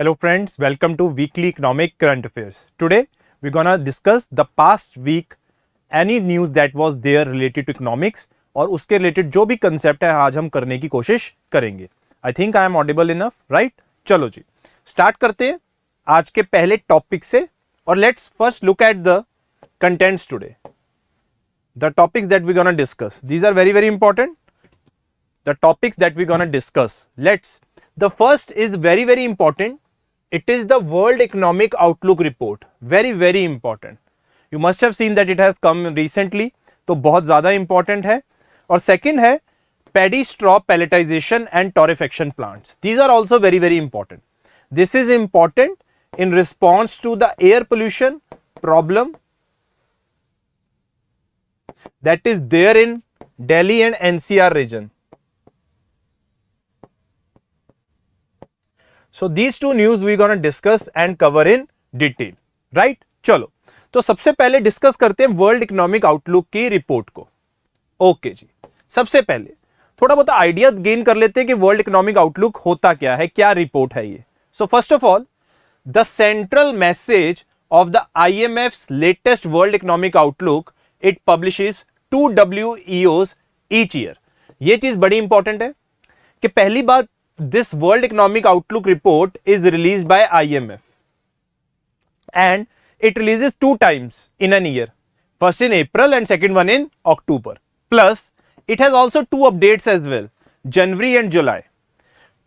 Hello friends, welcome to Weekly Economic Current Affairs. Today we're gonna discuss the past week, any news that was there related to economics और उसके related जो भी concept है आज हम करने की कोशिश करेंगे. I think I am audible enough, right? चलो जी, start करते हैं आज के पहले topic से और let's first look at the contents today. The topics that we're gonna discuss. These are very important. The topics that we're gonna discuss. The first is very important. It is the World Economic Outlook report. Very important. You must have seen that it has come recently. तो बहुत ज़्यादा important है. और second है paddy straw pelletization and torrefaction plants. These are also very important. This is important in response to the air pollution problem that is there in Delhi and NCR region. So these two news we gonna discuss and cover in detail, right? चलो, तो सबसे पहले discuss करते हैं world economic outlook की report को. Okay जी, सबसे पहले थोड़ा बहुत आइडिया गेन कर लेते हैं कि वर्ल्ड इकोनॉमिक आउटलुक होता क्या है, क्या रिपोर्ट है ये. So first of all, the central message of the IMF's latest world economic outlook, it publishes 2 WEOs each year. ये चीज बड़ी इंपॉर्टेंट है कि पहली बात, this World Economic Outlook report is released by IMF and it releases 2 times in an year, first in April and second one in October. Plus it has also 2 updates as well, January and July,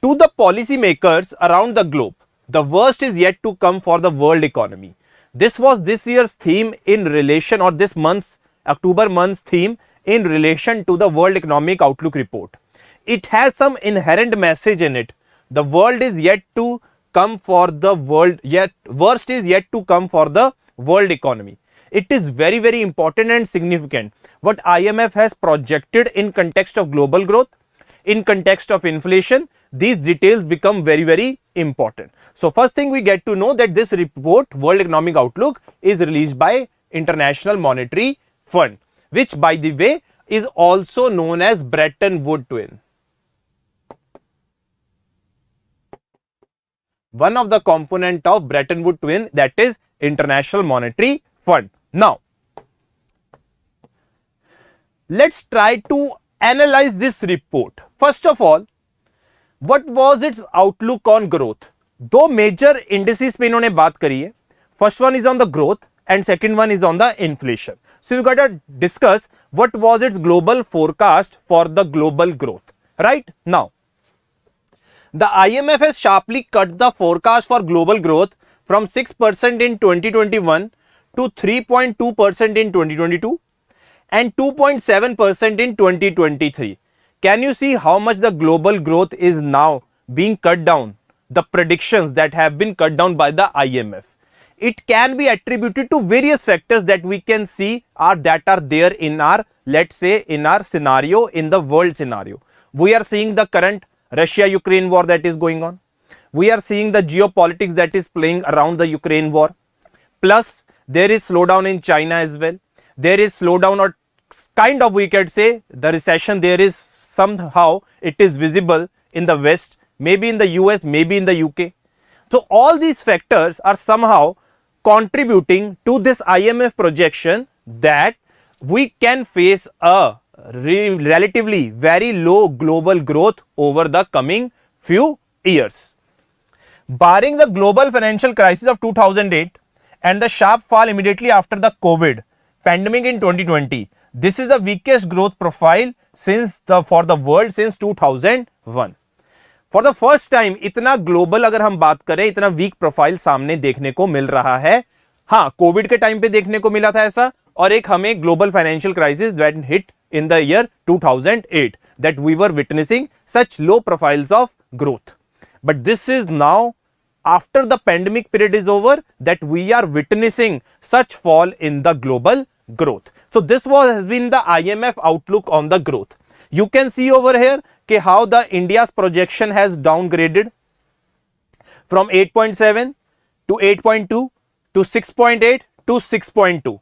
to the policy makers around the globe. The worst is yet to come for the world economy. This was this year's theme in relation, or this month's October month's theme in relation to the World Economic Outlook report. It has some inherent message in it. The world is yet to come for the world, yet worst is yet to come for the world economy. It is very important and significant what IMF has projected in context of global growth, in context of inflation. These details become very important. So first thing we get to know that this report, World Economic Outlook, is released by International Monetary Fund, which by the way is also known as Bretton Woods twin. One of the component of Bretton Woods twin, that is International Monetary Fund. Now, let's try to analyze this report. First of all, what was its outlook on growth? दो major indices पे इन्होंने बात करी है. First one is on the growth and second one is on the inflation. So you got to discuss what was its global forecast for the global growth. Right now, the IMF has sharply cut the forecast for global growth from 6% in 2021 to 3.2% in 2022 and 2.7% in 2023. Can you see how much the global growth is now being cut down? The predictions that have been cut down by the IMF. It can be attributed to various factors that we can see that are there in our, let's say, in our scenario, in the world scenario. We are seeing the current Russia-Ukraine war that is going on. We are seeing the geopolitics that is playing around the Ukraine war. Plus, there is slowdown in China as well. There is slowdown, or kind of we can say the recession there is somehow it is visible in the West, maybe in the US, maybe in the UK. So all these factors are somehow contributing to this IMF projection that we can face a relatively very low global growth over the coming few years. Barring the global financial crisis of 2008 and the sharp fall immediately after the COVID pandemic in 2020, this is the weakest growth profile for the world since 2001. For the first time इतना global अगर हम बात करें, इतना weak profile सामने देखने को मिल रहा है. हाँ, कोविड के टाइम पे देखने को मिला था ऐसा, और एक हमें global financial crisis that hit in the year 2008 that we were witnessing such low profiles of growth. But this is now, after the pandemic period is over, that we are witnessing such fall in the global growth. So this has been the IMF outlook on the growth. You can see over here how the India's projection has downgraded from 8.7 to 8.2 to 6.8 to 6.2.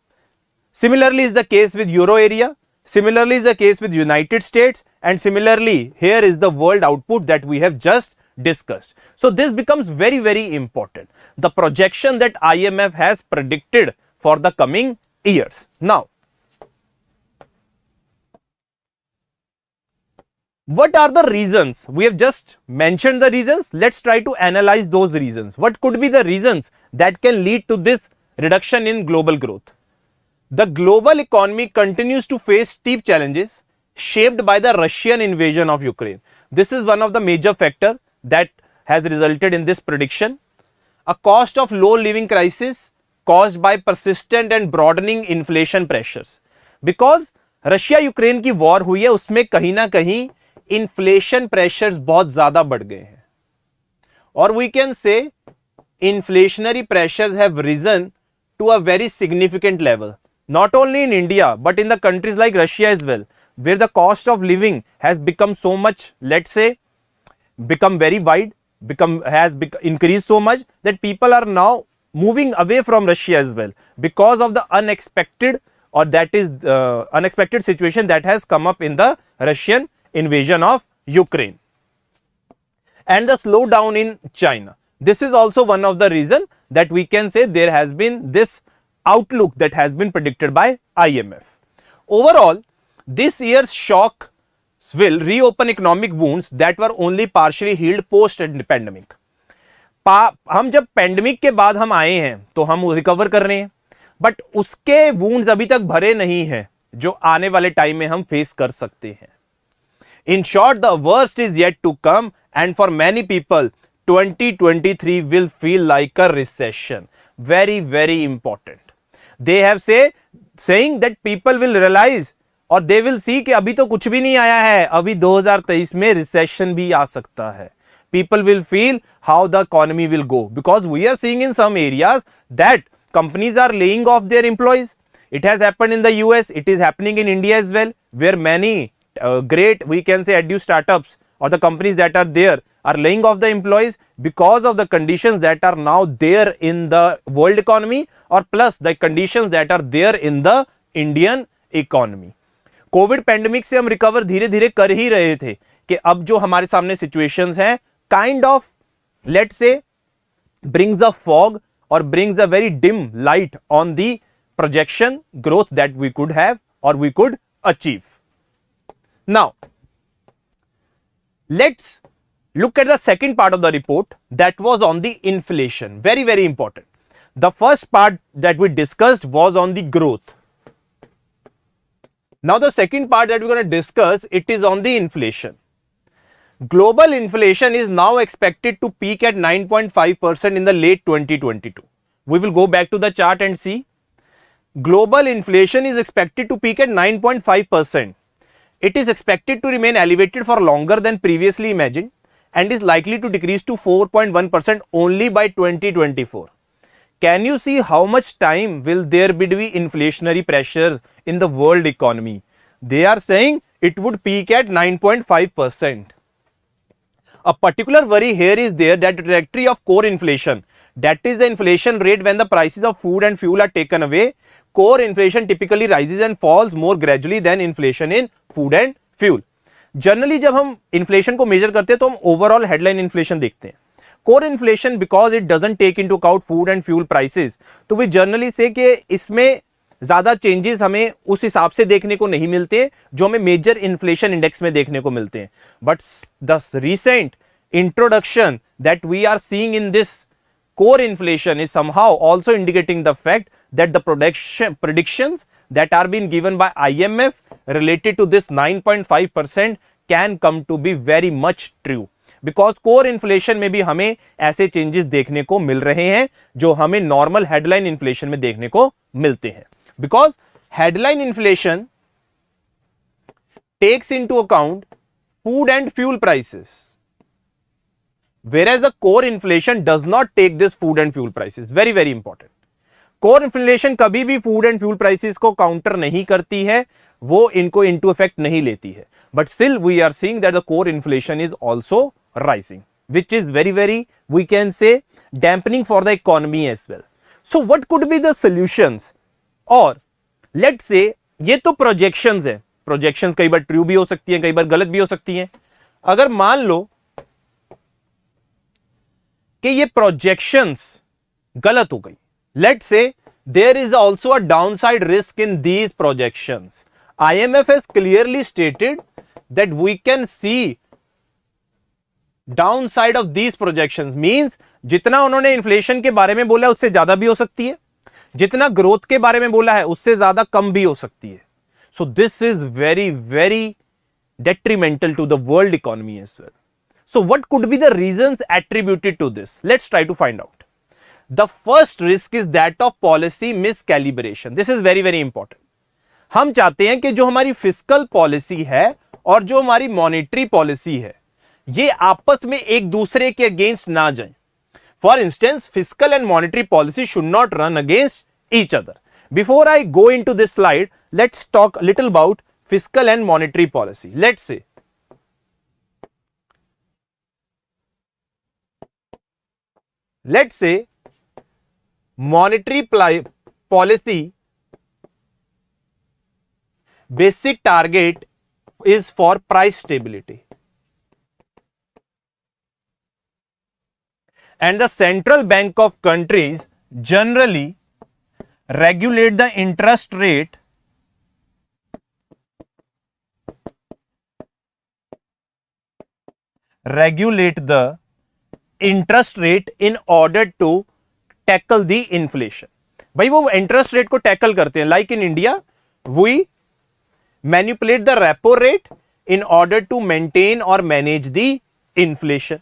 Similarly is the case with Euro area. Similarly is the case with United States, and similarly here is the world output that we have just discussed. So this becomes very, very important. The projection that IMF has predicted for the coming years. Now, what are the reasons? We have just mentioned the reasons. Let's try to analyze those reasons. What could be the reasons that can lead to this reduction in global growth? The global economy continues to face steep challenges shaped by the Russian invasion of Ukraine. This is one of the major factors that has resulted in this prediction. A cost of low living crisis caused by persistent and broadening inflation pressures. Because Russia Ukraine की war हुई है, उसमें कहीं ना कहीं inflation pressures बहुत ज्यादा बढ़ गए हैं, और we can say inflationary pressures have risen to a very significant level, not only in India but in the countries like Russia as well, where the cost of living has become so much, let's say, become very wide, increased so much that people are now moving away from Russia as well because of the unexpected, or that is unexpected situation that has come up in the Russian invasion of Ukraine, and the slowdown in China. This is also one of the reasons that we can say there has been this outlook that has been predicted by IMF. Overall, this year's shock will reopen economic wounds that were only partially healed post pandemic. हम जब pandemic के बाद हम आए हैं तो हम recover कर रहे हैं, बट उसके वुंड्स अभी तक भरे नहीं हैं जो आने वाले टाइम में हम फेस कर सकते हैं. In short, the worst is yet to come, and for many people 2023 will feel like a recession. Very, very important. They have saying that people will realize और they will see कि अभी तो कुछ भी नहीं आया है, अभी 2023 में recession भी आ सकता है. People will feel how the economy will go, because we are seeing in some areas that companies are laying off their employees. It has happened in the US, it is happening in India as well, where many great, we can say, edu startups or the companies that are there are laying off the employees because of the conditions that are now there in the world economy, or plus the conditions that are there in the Indian economy. Covid pandemic से हम recover धीरे धीरे कर ही रहे थे कि अब जो हमारे सामने सिचुएशंस हैं kind of let's say brings a fog or brings a very dim light on the projection growth that we could have or we could achieve. Now, let's look at the second part of the report, that was on the inflation. Very, very important. The first part that we discussed was on the growth. Now, the second part that we're going to discuss, it is on the inflation. Global inflation is now expected to peak at 9.5% in the late 2022. We will go back to the chart and see. Global inflation is expected to peak at 9.5%. It is expected to remain elevated for longer than previously imagined and is likely to decrease to 4.1% only by 2024. Can you see how much time will there be inflationary pressures in the world economy? They are saying it would peak at 9.5%. A particular worry here is there that the trajectory of core inflation, that is the inflation rate when the prices of food and fuel are taken away, core inflation typically rises and falls more gradually than inflation in food and fuel. Generally जब हम inflation को measure करते हैं तो हम overall headline inflation देखते हैं. Core inflation, because it doesn't take into account food and fuel prices, तो we generally say कि इसमें ज़्यादा चेंजेस हमें उस हिसाब से देखने को नहीं मिलते जो हमें मेजर इन्फ्लेशन इंडेक्स में देखने को मिलते हैं. But the recent introduction that we are seeing in this core inflation is somehow also indicating the fact that the predictions that are being given by IMF related to this 9.5% can come to be very much true, because core inflation में भी हमें ऐसे changes देखने को मिल रहे हैं जो हमें normal headline inflation में देखने को मिलते हैं. Because headline inflation takes into account food and fuel prices, whereas the core inflation does not take this food and fuel prices. Very, very important. Core inflation कभी भी food and fuel prices को counter नहीं करती है, वो इनको into effect नहीं लेती है. But still we are seeing that the core inflation is also rising, which is very, very, we can say, dampening for the economy as well. So what could be the solutions? और let's say ये तो projections है. Projections कई बार true भी हो सकती हैं, कई बार गलत भी हो सकती हैं. अगर मान लो कि ये प्रोजेक्शंस गलत हो गई. Let's say there is also a downside risk in these projections. IMF has clearly stated that we can see downside of these projections. Means जितना उन्होंने इन्फ्लेशन के बारे में बोला उससे ज्यादा भी हो सकती है, जितना ग्रोथ के बारे में बोला है उससे ज्यादा कम भी हो सकती है. So this is very very detrimental to the world economy as well. So what could be the reasons attributed to this? Let's try to find out. The first risk is that of policy miscalibration. This is very very important. हम चाहते हैं कि जो हमारी fiscal policy है और जो हमारी मॉनेटरी पॉलिसी है ये आपस में एक दूसरे के अगेंस्ट ना जाएं. For instance fiscal and monetary policy should not run against each other. Before I go into this slide, let's talk little about fiscal and monetary policy. Let's से monetary policy basic target is for price stability, and the central bank of countries generally regulate the interest rate in order to tackle the inflation. भाई वो interest rate को tackle करते हैं. Like in India we manipulate the repo rate in order to maintain और manage the inflation.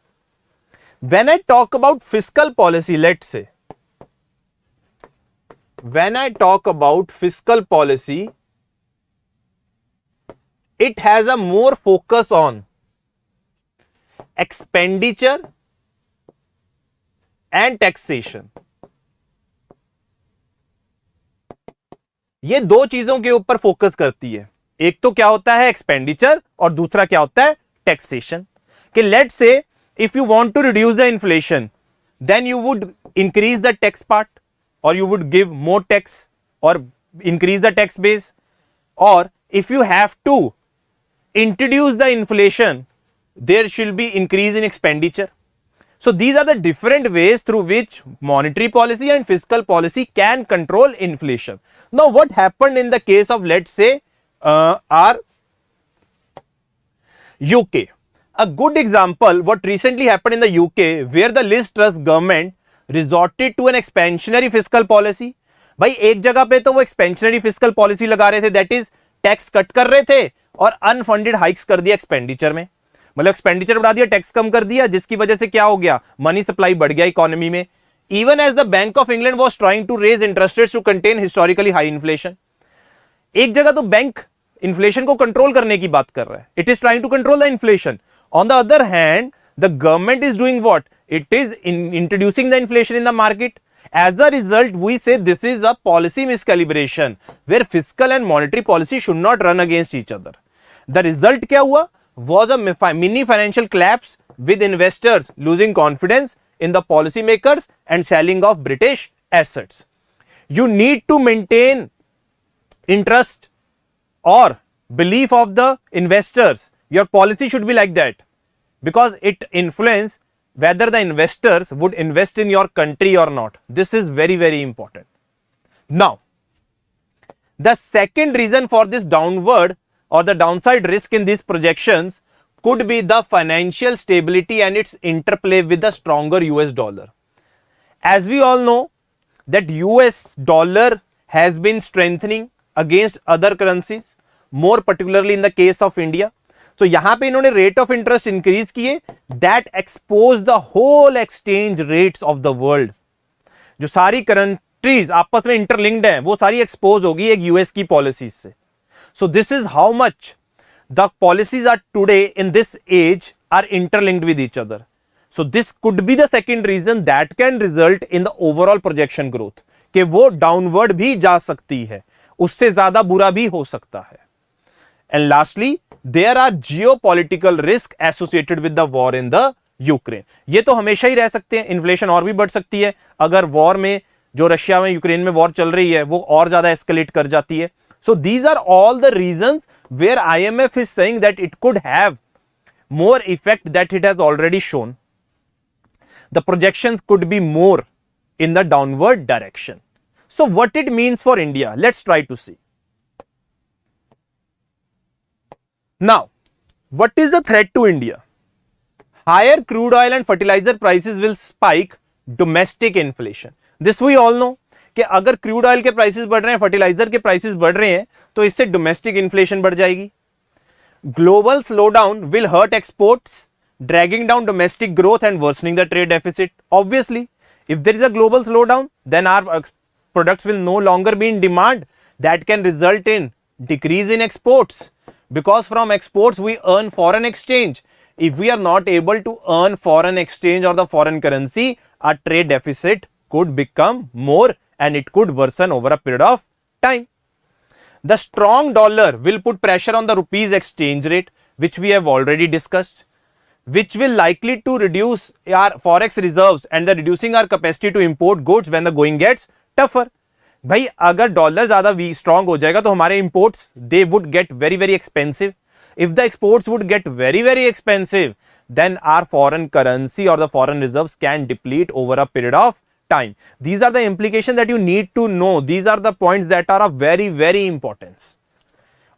When I talk about fiscal policy, let's say when I talk about fiscal policy, it has a more focus on expenditure and taxation. ये दो चीजों के ऊपर focus करती है. एक तो क्या होता है एक्सपेंडिचर और दूसरा क्या होता है टैक्सेशन. कि let's say if you want to reduce the inflation then you would increase the tax part और you would give more tax और इंक्रीज द टैक्स बेस. और if you have to introduce the inflation there should be increase in expenditure. So these are the different ways through which monetary policy and fiscal policy can control inflation. Now what happened in the case of, let's say, our UK? A good example what recently happened in the UK where the Liz Truss government resorted to an expansionary fiscal policy. भाई एक जगह पे तो वो expansionary fiscal policy लगा रहे थे, that is tax cut कर रहे थे और अनफंडेड हाइक्स कर दिया एक्सपेंडिचर में. मतलब एक्सपेंडिचर बढ़ा दिया, टैक्स कम कर दिया, जिसकी वजह से क्या हो गया, मनी सप्लाई बढ़ गया इकोनॉमी में. Even as the Bank of England was trying to raise interest rates to contain historically high inflation. एक जगह तो बैंक इन्फ्लेशन को कंट्रोल करने की बात कर रहा है, it is trying to control the inflation. On the other hand the government is doing what, it is introducing the inflation in the market. As a result, we say this is a policy miscalibration where fiscal and monetary policy should not run against each other. The result क्या हुआ? Was a mini financial collapse with investors losing confidence in the policymakers and selling of British assets. You need to maintain interest or belief of the investors. Your policy should be like that because it influences whether the investors would invest in your country or not. This is very, very important. Now, the second reason for this downward or the downside risk in these projections could be the financial stability and its interplay with the stronger US dollar. As we all know that US dollar has been strengthening against other currencies, more particularly in the case of India. तो यहां पे इन्होंने rate of interest increase किए, that expose the whole exchange rates of the world. जो सारी countries आपस में interlinked हैं वो सारी एक्सपोज होगी एक यूएस की पॉलिसीज से. So this is how much the policies are today in this age are interlinked with each other. So this could be the second reason that can result in the overall projection growth, कि वो downward भी जा सकती है, उससे ज्यादा बुरा भी हो सकता है. And lastly, there are geopolitical risks associated with the war in the Ukraine. ये तो हमेशा ही रह सकते हैं, इन्फ्लेशन और भी बढ़ सकती है अगर वॉर में, जो रशिया में यूक्रेन में वॉर चल रही है वो और ज्यादा एस्केलेट कर जाती है. So these are all the reasons where IMF is saying that it could have more effect that it has already shown. the projections could be more in the downward direction. So what it means for India, let's try to see. Now, what is the threat to India? Higher crude oil and fertilizer prices will spike domestic inflation. This we all know कि अगर crude oil के prices बढ़ रहे हैं, fertiliser के prices बढ़ रहे हैं, तो इससे डोमेस्टिक इन्फ्लेशन बढ़ जाएगी. Global slowdown will hurt exports, dragging down domestic growth and worsening the trade deficit. Obviously, if there is a global slowdown, then our products will no longer be in demand. That can result in decrease in exports, because from exports we earn foreign exchange. If we are not able to earn foreign exchange or the foreign currency, our trade deficit could become more and it could worsen over a period of time. The strong dollar will put pressure on the rupees exchange rate, which we have already discussed, which will likely to reduce our forex reserves and the reducing our capacity to import goods when the going gets tougher. भाई अगर dollar ज्यादा strong हो जाएगा तो हमारे imports they would get very very expensive. If the exports would get very very expensive, then our foreign currency or the foreign reserves can deplete over a period of time. These are the implications that you need to know. These are the points that are of very very importance.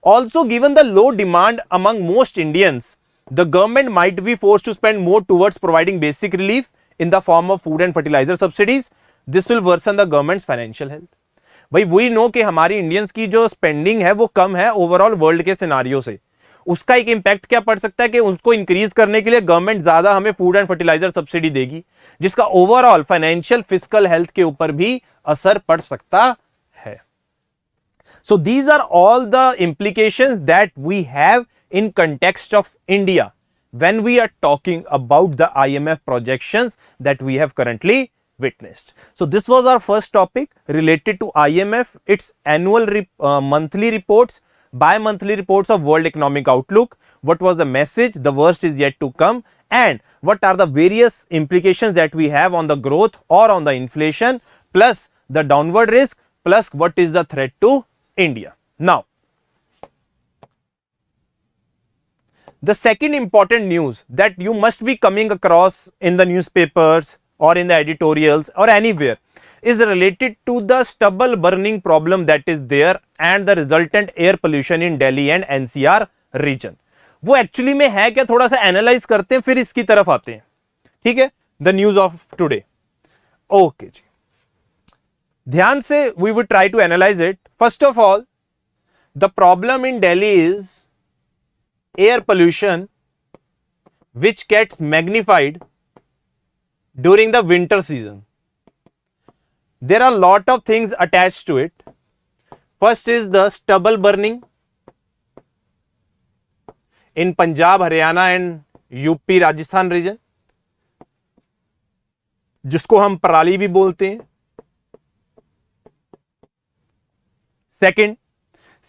Also, given the low demand among most Indians, the government might be forced to spend more towards providing basic relief in the form of food and fertilizer subsidies. This will worsen the government's financial health. भाई वही no कि हमारी Indians की जो spending है वो कम है overall world के सिनारियो से. उसका एक इंपैक्ट क्या पड़ सकता है कि उसको इंक्रीज करने के लिए गवर्नमेंट ज्यादा हमें फूड एंड फर्टिलाइजर सब्सिडी देगी, जिसका ओवरऑल फाइनेंशियल फिस्कल हेल्थ के ऊपर भी असर पड़ सकता है. So these are all the implications that we have in context of India when we are talking about the IMF projections that we have currently witnessed. So this was our first topic related to IMF, its annual monthly reports, bi-monthly reports of World Economic Outlook. What was the message? The worst is yet to come, and what are the various implications that we have on the growth or on the inflation, plus the downward risk, plus what is the threat to India. Now, the second important news that you must be coming across in the newspapers or in the editorials or anywhere is related to the stubble burning problem that is there and the resultant air pollution in Delhi and NCR region. वो actually में है क्या, थोड़ा सा analyse करते हैं फिर इसकी तरफ आते हैं. ठीक है, the news of today. Okay जी, ध्यान से we would try to analyse it. First of all, the problem in Delhi is air pollution which gets magnified during the winter season. There are a lot of things attached to it. First is the stubble burning in Punjab, Haryana and UP, Rajasthan region, जिसको हम पराली भी बोलते हैं.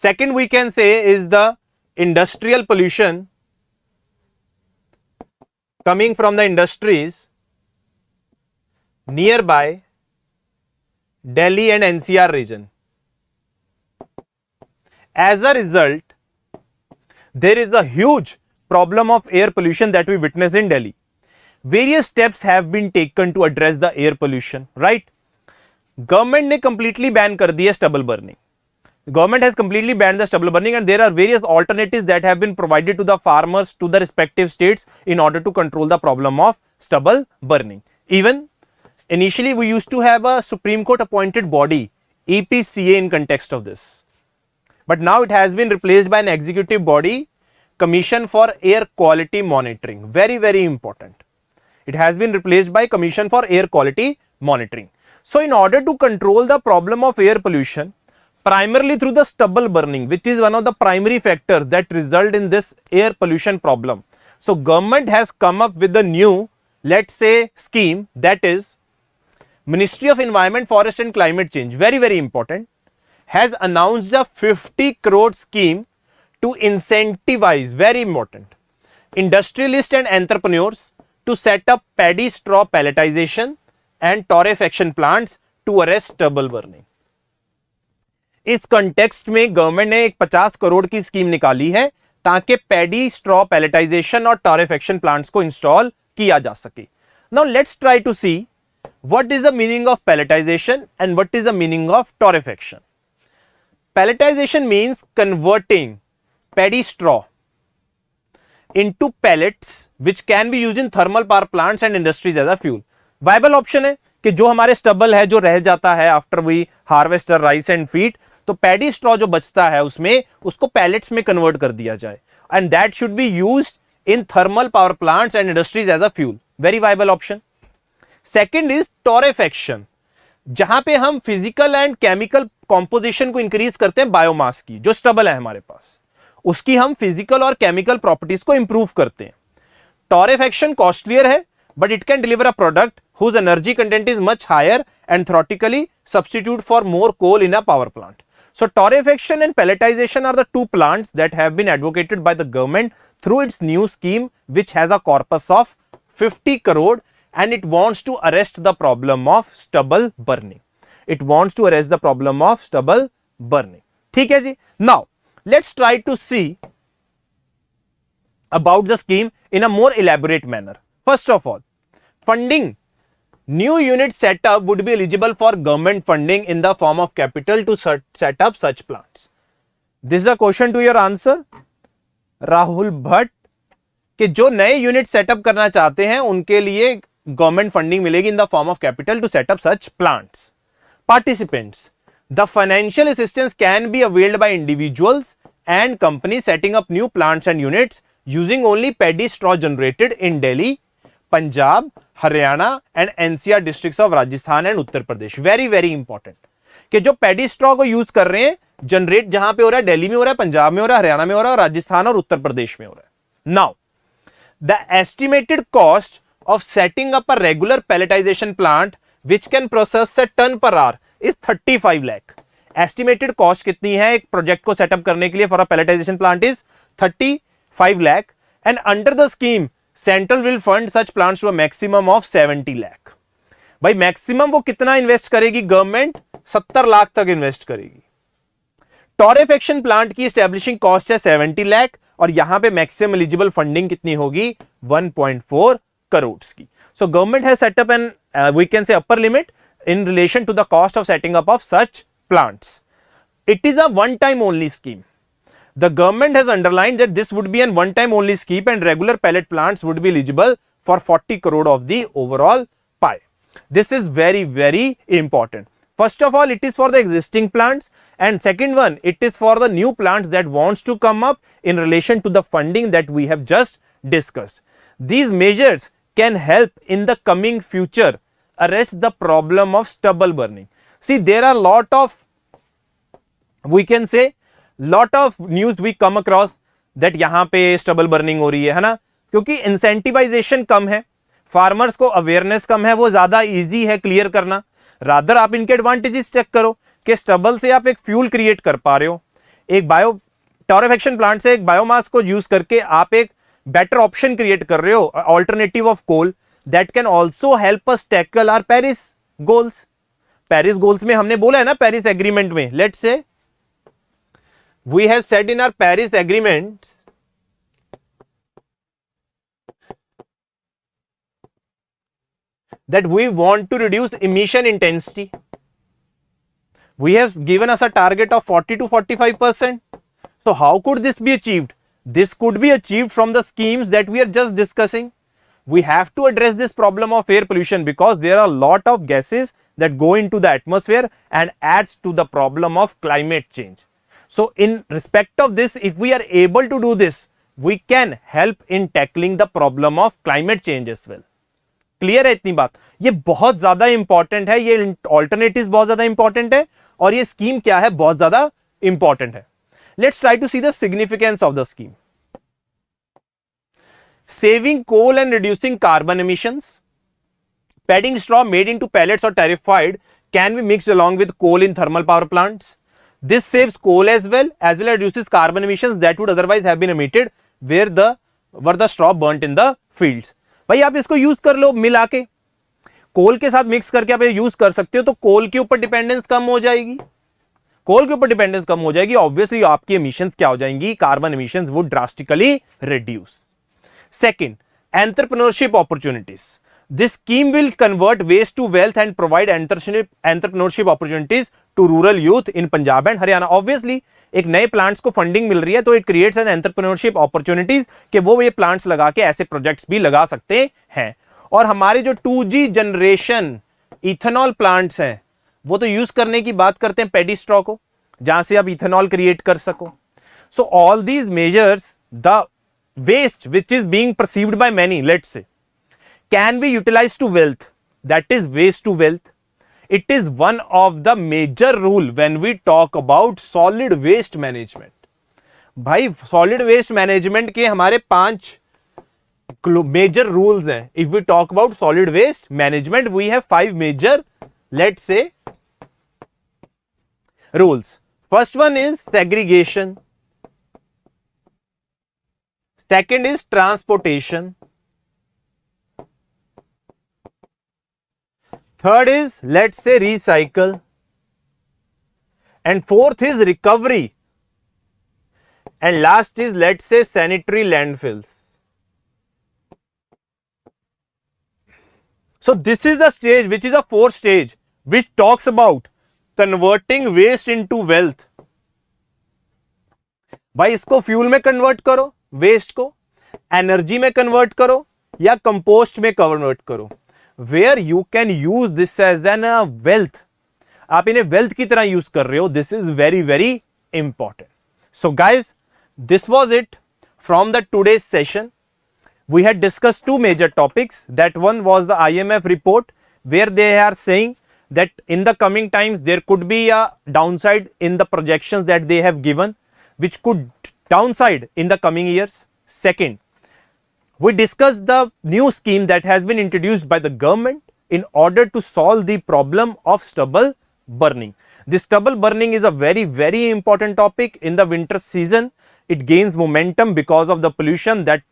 Second we can say is the industrial pollution coming from the industries nearby Delhi and NCR region. As a result, there is a huge problem of air pollution that we witness in Delhi. Various steps have been taken to address the air pollution, right? Government ने completely ban कर दिया stubble burning. Government has completely banned the stubble burning, and there are various alternatives that have been provided to the farmers, to the respective states, in order to control the problem of stubble burning. Even initially we used to have a Supreme Court appointed body, EPCA, in context of this, but now it has been replaced by an executive body, Commission for Air Quality Monitoring. Very very important. It has been replaced by Commission for Air Quality Monitoring. So in order to control the problem of air pollution primarily through the stubble burning, which is one of the primary factors that result in this air pollution problem, so government has come up with a new, let's say, scheme, that is Ministry of Environment, Forest and Climate Change, very very important, has announced a 50 crore scheme to incentivize, very important, industrialists and entrepreneurs to set up paddy straw pelletization and torrefaction plants to arrest stubble burning. इस context में government ने एक 50 करोड़ की scheme निकाली है ताकि paddy straw palletization और टॉरेफेक्शन plants को इंस्टॉल किया जा सके. Now let's try to see what is the meaning of pelletization and what is the meaning of torrefaction. Pelletization means converting paddy straw into pellets which can be used in thermal power plants and industries as a fuel. Viable option है कि जो हमारे stubble है जो रह जाता है after we harvest rice and feed, तो पैडी स्ट्रॉ जो बचता है उसमें उसको पैलेट्स में कन्वर्ट कर दिया जाए and that should be used in thermal power plants and industries as a fuel. Very viable option. Second is torrefaction, जहां पे हम फिजिकल एंड केमिकल कॉम्पोजिशन को इंक्रीज करते हैं बायोमास की, जो स्टबल है हमारे पास उसकी हम फिजिकल और केमिकल प्रॉपर्टीज को इंप्रूव करते हैं. टोरेफेक्शन कॉस्टलियर है but it can deliver a product whose energy content is much higher and theoretically substitute for more coal in a power plant. So torrefaction and pelletization are the two plants that have been advocated by the government through its new scheme, which has a corpus of 50 crore and it wants to arrest the problem of stubble burning. It wants to arrest the problem of stubble burning. ठीक है जी. Now let's try to see about the scheme in a more elaborate manner. First of all, funding. New unit setup would be eligible for government funding in the form of capital to set up such plants. This is a question to your answer. Rahul Bhatt कि जो नए unit setup करना चाहते हैं उनके लिए government funding मिलेगी in the form of capital to set up such plants. Participants. The financial assistance can be availed by individuals and companies setting up new plants and units using only paddy straw generated in Delhi, Punjab, Haryana and NCR districts of Rajasthan and Uttar Pradesh. Very very important कि जो paddy straw को use कर रहे हैं generate जहां पे हो रहा है, दिल्ली में हो रहा है, पंजाब में हो रहा है, हरियाणा में हो रहा है, राजस्थान और उत्तर प्रदेश में हो रहा है. Now, the estimated cost of setting up a regular pelletization plant which can process a ton per hour is 35 lakh. Estimated cost कितनी है एक प्रोजेक्ट को सेटअप करने के लिए for a palletization plant is 35 lakh and under the scheme central will fund such plants to a maximum of 70 lakh. भाई maximum वो कितना इन्वेस्ट करेगी गवर्नमेंट? 70 लाख तक इन्वेस्ट करेगी. टोरेफेक्शन प्लांट की एस्टेब्लिशिंग कॉस्ट है 70 लाख और यहां पे मैक्सिमम एलिजिबल फंडिंग कितनी होगी? 1.4 करोड़ की. So government has set up an we can say upper limit in relation to the cost of setting up of such plants. It is a one-time only scheme. The government has underlined that this would be an one-time only scheme and regular pellet plants would be eligible for 40 crore of the overall pie. This is very, very important. First of all, it is for the existing plants and second one, it is for the new plants that wants to come up in relation to the funding that we have just discussed. These measures can help in the coming future arrest the problem of stubble burning. See, there are lot of, we can say, lot of news we come across that यहाँ पे stubble burning हो रही है ना, क्योंकि incentivization कम है, farmers को awareness कम है, वो ज़्यादा easy है clear करना. Rather आप इनके advantages check करो कि stubble से आप एक fuel create कर पा रहे हो, एक bio torrefaction plant से एक biomass को use करके आप एक better option create कर रहे हो, alternative of coal that can also help us tackle our Paris goals. Paris goals में हमने बोला है ना Paris agreement में, let's say we have said in our Paris agreement that we want to reduce emission intensity. We have given us a target of 40 to 45%. So how could this be achieved? This could be achieved from the schemes that we are just discussing. We have to address this problem of air pollution because there are a lot of gases that go into the atmosphere and adds to the problem of climate change. So in respect of this, if we are able to do this, we can help in tackling the problem of climate change as well. Clear है इतनी बात? ये बहुत ज्यादा important है, ये alternatives बहुत ज्यादा इंपॉर्टेंट है और ये स्कीम क्या है बहुत ज्यादा इंपॉर्टेंट है. Let's try to see the significance of the scheme. Saving coal and reducing carbon emissions. Padding straw made into pellets or tarrefied can be mixed along with coal in thermal power plants. This saves coal as well as reduces carbon emissions that would otherwise have been emitted were the straw burnt in the fields. भाई आप इसको use कर लो मिला के, कोल के साथ mix करके आप यूज कर सकते हो, तो कोल के ऊपर डिपेंडेंस कम हो जाएगी. कोल के ऊपर डिपेंडेंस कम हो जाएगी, ऑब्वियसली आपकी एमिशंस क्या हो जाएंगी? Carbon emissions would drastically reduce. Second, entrepreneurship opportunities. This scheme will convert waste to wealth and provide entrepreneurship opportunities to rural youth in Punjab and Haryana. Obviously, एक नए प्लांट्स को funding मिल रही है तो it creates an entrepreneurship opportunities कि वो ये plants लगा के ऐसे प्रोजेक्ट्स भी लगा सकते हैं. और हमारे जो 2G जनरेशन इथेनॉल प्लांट्स हैं वो तो यूज करने की बात करते हैं पेडी स्ट्रॉ को, जहां से आप इथेनॉल क्रिएट कर सको. So all these measures, the waste which is being perceived by many, let's say, can be utilized to wealth, that is waste to wealth. It is one of the major rule when we talk about solid waste management. भाई solid waste management के हमारे 5 major rules हैं. If we talk about solid waste management, we have 5 major, let's say, rules. First one is segregation. Second is transportation. Third is, let's say, recycle. And fourth is recovery. And last is, let's say, sanitary landfills. So this is the stage, which is a 4th stage, which talks about converting waste into wealth. भाई इसको fuel में convert करो, waste को energy में convert करो या compost में convert करो. Where you can use this as an wealth, आप इन्हें wealth की तरह यूज कर रहे हो. This is very very important. So guys, this was it from the today's session. We had discussed 2 major topics. That one was the IMF report, where they are saying that in the coming times there could be a downside in the projections that they have given, which could downside in the coming years. Second, we discussed the new scheme that has been introduced by the government in order to solve the problem of stubble burning. This stubble burning is a very very important topic in the winter season. It gains momentum because of the pollution that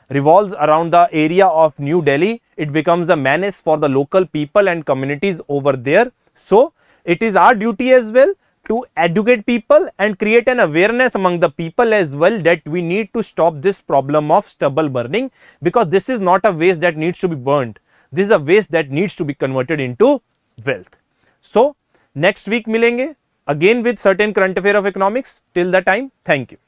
revolves around the area of New Delhi. It becomes a menace for the local people and communities over there. So it is our duty as well to educate people and create an awareness among the people as well that we need to stop this problem of stubble burning, because this is not a waste that needs to be burned. This is a waste that needs to be converted into wealth. So next week milenge again with certain current affair of economics. Till the time, thank you.